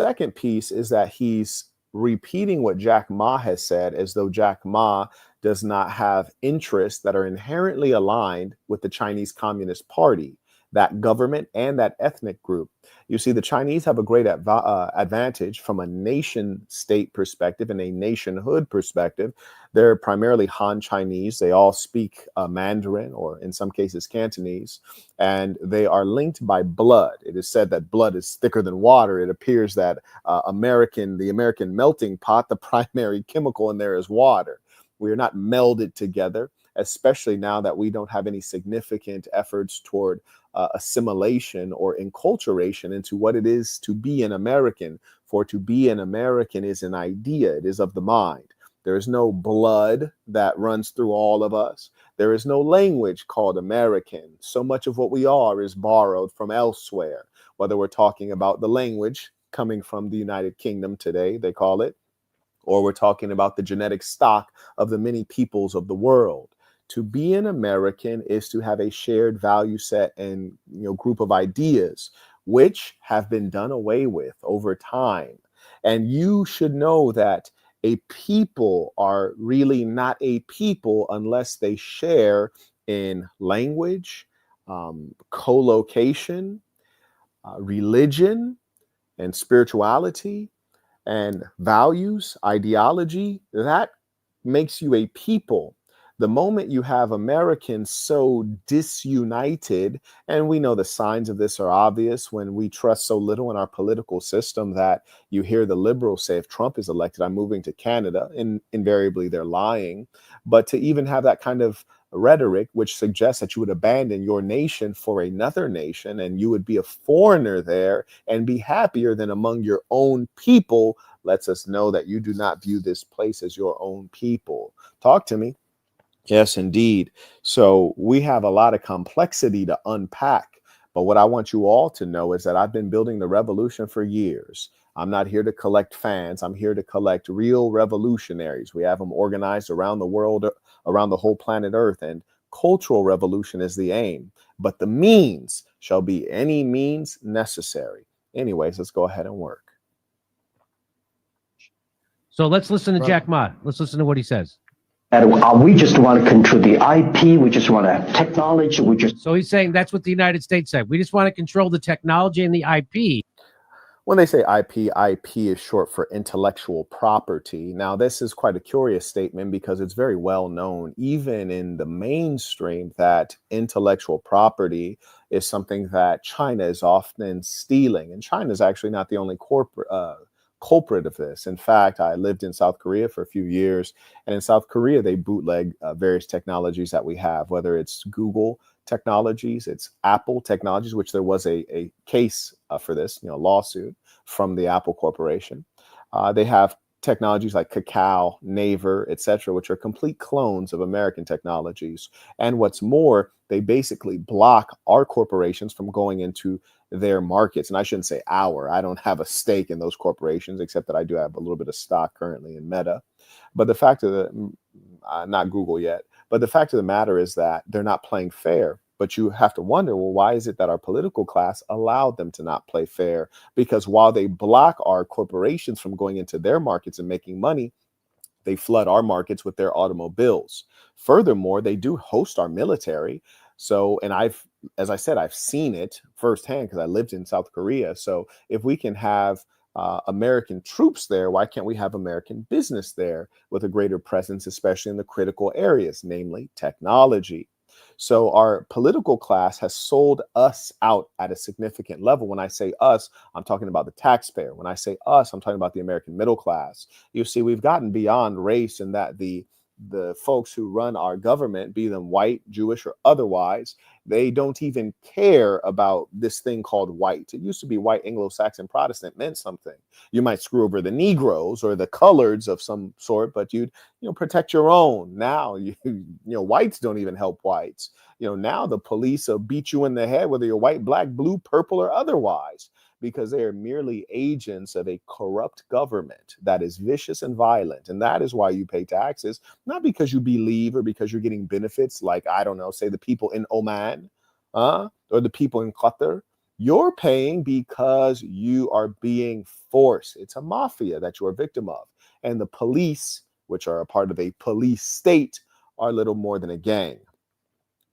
second piece is that he's repeating what Jack Ma has said, as though Jack Ma does not have interests that are inherently aligned with the Chinese Communist Party, that government and that ethnic group. You see, the Chinese have a great advantage from a nation state perspective and a nationhood perspective. They're primarily Han Chinese. They all speak Mandarin, or in some cases Cantonese, and they are linked by blood. It is said that blood is thicker than water. It appears that the American melting pot, the primary chemical in there is water. We are not melded together, especially now that we don't have any significant efforts toward assimilation or enculturation into what it is to be an American. For to be an American is an idea, it is of the mind. There is no blood that runs through all of us. There is no language called American. So much of what we are is borrowed from elsewhere, whether we're talking about the language coming from the United Kingdom today, they call it, or we're talking about the genetic stock of the many peoples of the world. To be an American is to have a shared value set and group of ideas which have been done away with over time. And you should know that a people are really not a people unless they share in language, co-location, religion, and spirituality, and values, ideology. That makes you a people. The moment you have Americans so disunited, and we know the signs of this are obvious when we trust so little in our political system that you hear the liberals say, if Trump is elected, I'm moving to Canada, and invariably they're lying. But to even have that kind of rhetoric, which suggests that you would abandon your nation for another nation and you would be a foreigner there and be happier than among your own people, lets us know that you do not view this place as your own people. Talk to me. Yes, indeed. So we have a lot of complexity to unpack. But what I want you all to know is that I've been building the revolution for years. I'm not here to collect fans. I'm here to collect real revolutionaries. We have them organized around the world, around the whole planet Earth, and cultural revolution is the aim. But the means shall be any means necessary. Anyways, let's go ahead and work. So let's listen to Jack Ma. Let's listen to what he says. We just want to control the IP. We just want to have technology. So he's saying that's what the United States said. We just want to control the technology and the IP. When they say IP is short for intellectual property. Now, this is quite a curious statement because it's very well known, even in the mainstream, that intellectual property is something that China is often stealing. And China is actually not the only culprit of this. In fact, I lived in South Korea for a few years, and in South Korea, they bootleg various technologies that we have, whether it's Google technologies, it's Apple technologies, which there was a case for this, lawsuit from the Apple Corporation. They have technologies like Kakao, Naver, etc., which are complete clones of American technologies. And what's more, they basically block our corporations from going into their markets. And I shouldn't say our, I don't have a stake in those corporations, except that I do have a little bit of stock currently in Meta. But the fact of the, not Google yet, but the fact of the matter is that they're not playing fair. But you have to wonder, well, why is it that our political class allowed them to not play fair? Because while they block our corporations from going into their markets and making money, they flood our markets with their automobiles. Furthermore, they do host our military. So, and as I said, I've seen it firsthand because I lived in South Korea. So if we can have American troops there, why can't we have American business there with a greater presence, especially in the critical areas, namely technology? So our political class has sold us out at a significant level. When I say us, I'm talking about the taxpayer. When I say us, I'm talking about the American middle class. You see, we've gotten beyond race in that the folks who run our government, be them white, Jewish, or otherwise, they don't even care about this thing called white. It used to be white, Anglo-Saxon, Protestant meant something. You might screw over the Negroes or the coloreds of some sort, but you'd protect your own. Now, whites don't even help whites. Now the police will beat you in the head, whether you're white, black, blue, purple, or otherwise, because they are merely agents of a corrupt government that is vicious and violent. And that is why you pay taxes, not because you believe or because you're getting benefits like, I don't know, say the people in Oman or the people in Qatar, You're paying because you are being forced. It's a mafia that you're a victim of. And the police, which are a part of a police state, are little more than a gang.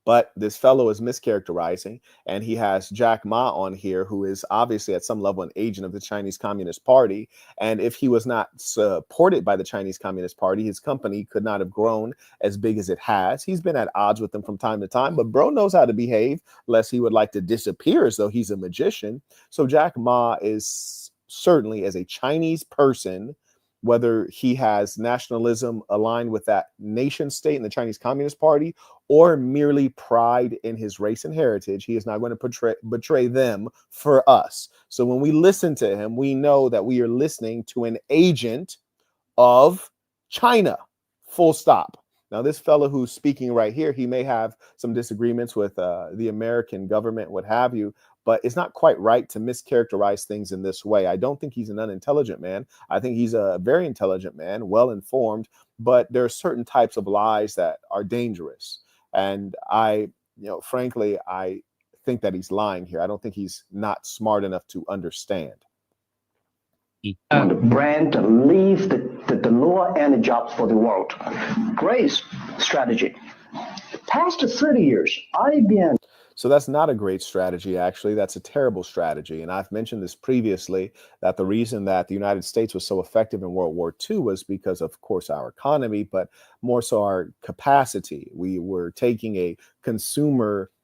But this fellow is mischaracterizing, and he has Jack Ma on here, who is obviously at some level an agent of the Chinese Communist Party. And if he was not supported by the Chinese Communist Party, his company could not have grown as big as it has. He's been at odds with them from time to time, but bro knows how to behave, lest he would like to disappear as though he's a magician. So Jack Ma is certainly, as a Chinese person, whether he has nationalism aligned with that nation state and the Chinese Communist Party, or merely pride in his race and heritage, he is not going to betray them for us. So when we listen to him, we know that we are listening to an agent of China, full stop. Now, this fellow who's speaking right here, he may have some disagreements with the American government, what have you, but it's not quite right to mischaracterize things in this way. I don't think he's an unintelligent man. I think he's a very intelligent man, well-informed, but there are certain types of lies that are dangerous. And frankly, I think that he's lying here. I don't think he's not smart enough to understand. On the brand to leave the lower end jobs for the world. Great strategy. Past 30 years, IBM. So that's not a great strategy, actually. That's a terrible strategy. And I've mentioned this previously, that the reason that the United States was so effective in World War II was because, of course, our economy, but more so our capacity. We were taking a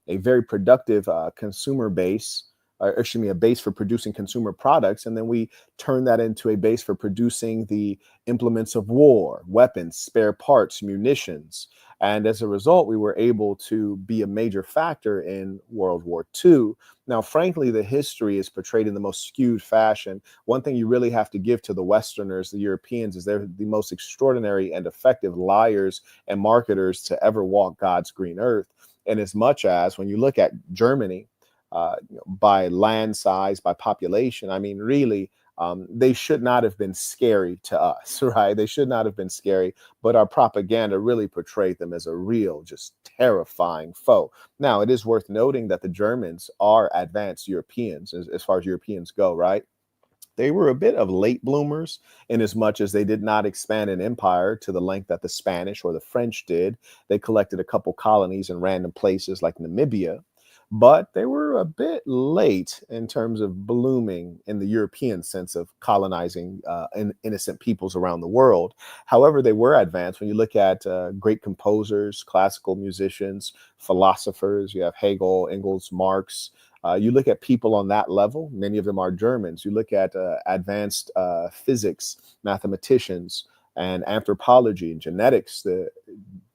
very productive consumer base, a base for producing consumer products, and then we turned that into a base for producing the implements of war, weapons, spare parts, munitions. And as a result, we were able to be a major factor in World War II. Now, frankly, the history is portrayed in the most skewed fashion. One thing you really have to give to the Westerners, the Europeans, is they're the most extraordinary and effective liars and marketers to ever walk God's green earth. And as much as when you look at Germany, by land size, by population, I mean, really, they should not have been scary to us, right? They should not have been scary, but our propaganda really portrayed them as a real, just terrifying foe. Now, it is worth noting that the Germans are advanced Europeans as far as Europeans go, right? They were a bit of late bloomers in as much as they did not expand an empire to the length that the Spanish or the French did. They collected a couple colonies in random places like Namibia, but they were a bit late in terms of blooming in the European sense of colonizing innocent peoples around the world. However, they were advanced. When you look at great composers, classical musicians, philosophers, you have Hegel, Engels, Marx. You look at people on that level, many of them are Germans. You look at advanced physics, mathematicians, and anthropology and genetics. The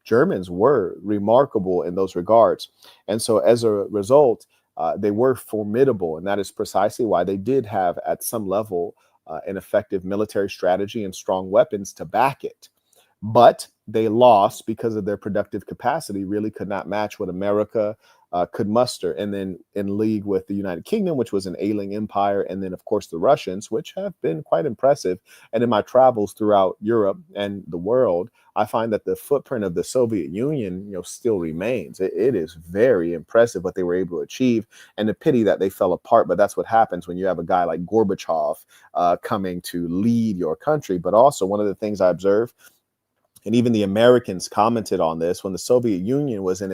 Germans were remarkable in those regards. And so as a result, they were formidable. And that is precisely why they did have, at some level, an effective military strategy and strong weapons to back it. But they lost because of their productive capacity, really could not match what America could muster. And then in league with the United Kingdom, which was an ailing empire, and then, of course, the Russians, which have been quite impressive. And in my travels throughout Europe and the world, I find that the footprint of the Soviet Union, still remains. It is very impressive what they were able to achieve, and the pity that they fell apart. But that's what happens when you have a guy like Gorbachev coming to lead your country. But also, one of the things I observed, and even the Americans commented on this, when the Soviet Union was in